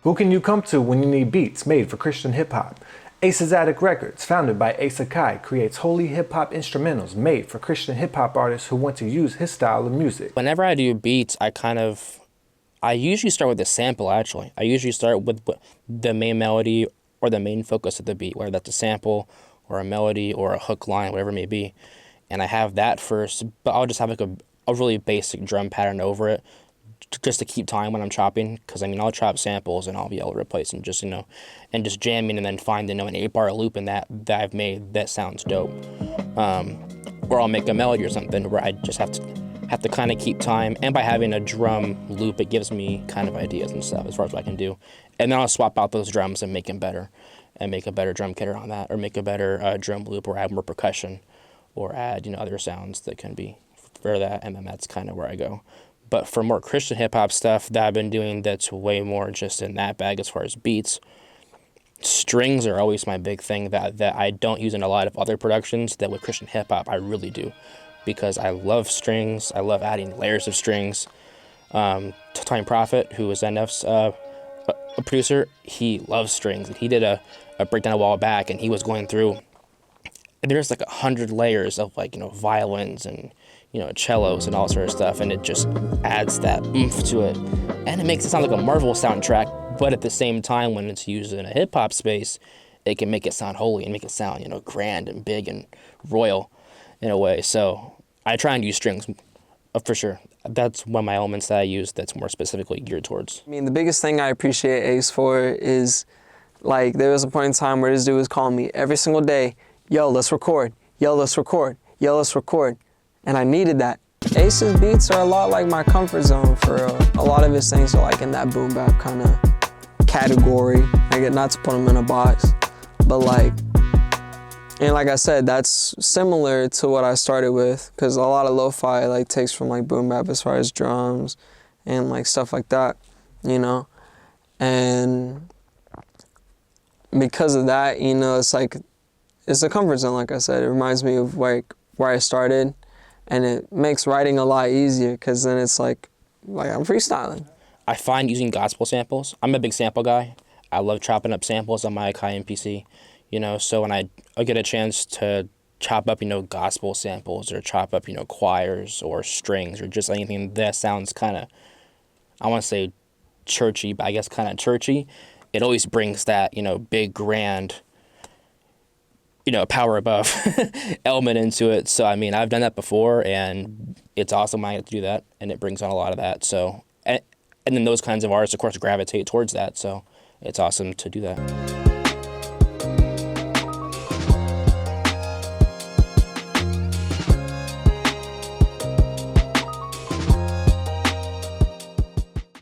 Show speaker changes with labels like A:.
A: Who can you come to when you need beats made for Christian hip-hop? Ace's Attic Records, founded by Ace Akai, creates holy hip-hop instrumentals made for Christian hip-hop artists who want to use his style of music.
B: Whenever I do beats, I usually start with a sample, actually. I usually start with the main melody or the main focus of the beat, whether that's a sample or a melody or a hook line, whatever it may be. And I have that first, but I'll just have like a really basic drum pattern over it just to keep time when I'm chopping, because I'll chop samples and I'll be able to replace them and just jamming and then find an 8-bar loop in that I've made that sounds dope. Or I'll make a melody or something where I just have to kind of keep time, and by having a drum loop, it gives me kind of ideas and stuff as far as what I can do. And then I'll swap out those drums and make them better, and make a better drum kit on that, or make a better drum loop, or add more percussion, or add other sounds that can be for that, and then that's kind of where I go. But for more Christian hip-hop stuff that I've been doing that's way more just in that bag as far as beats, strings are always my big thing that I don't use in a lot of other productions that with Christian hip-hop I really do, because I love strings. I love adding layers of strings. Time Prophet, who is NF's a producer, he loves strings. He did a breakdown a while back, and he was going through, and there's like 100 layers of violins and cellos and all sort of stuff, and it just adds that oomph to it, and it makes it sound like a Marvel soundtrack. But at the same time, when it's used in a hip hop space, it can make it sound holy and make it sound grand and big and royal in a way. So I try and use strings for sure. That's one of my elements that I use that's more specifically geared towards.
C: The biggest thing I appreciate Ace for is, there was a point in time where this dude was calling me every single day, yo, let's record, yo, let's record, yo, let's record. And I needed that. Ace's beats are a lot like my comfort zone for real. A lot of his things are in that boom bap kind of category. Not to put them in a box, but and like I said, that's similar to what I started with, because a lot of lo-fi takes from boom bap as far as drums and stuff like that, and because of that, it's a comfort zone. Like I said, it reminds me of where I started, and it makes writing a lot easier, because then it's like I'm freestyling.
B: I find using gospel samples. I'm a big sample guy. I love chopping up samples on my Akai MPC. So when I get a chance to chop up, gospel samples, or chop up, choirs or strings, or just anything that sounds kind of, I want to say churchy, but I guess kind of churchy, it always brings that, big, grand, power above element into it. So, I've done that before, and it's awesome when I get to do that, and it brings on a lot of that. So, and then those kinds of artists, of course, gravitate towards that. So it's awesome to do that.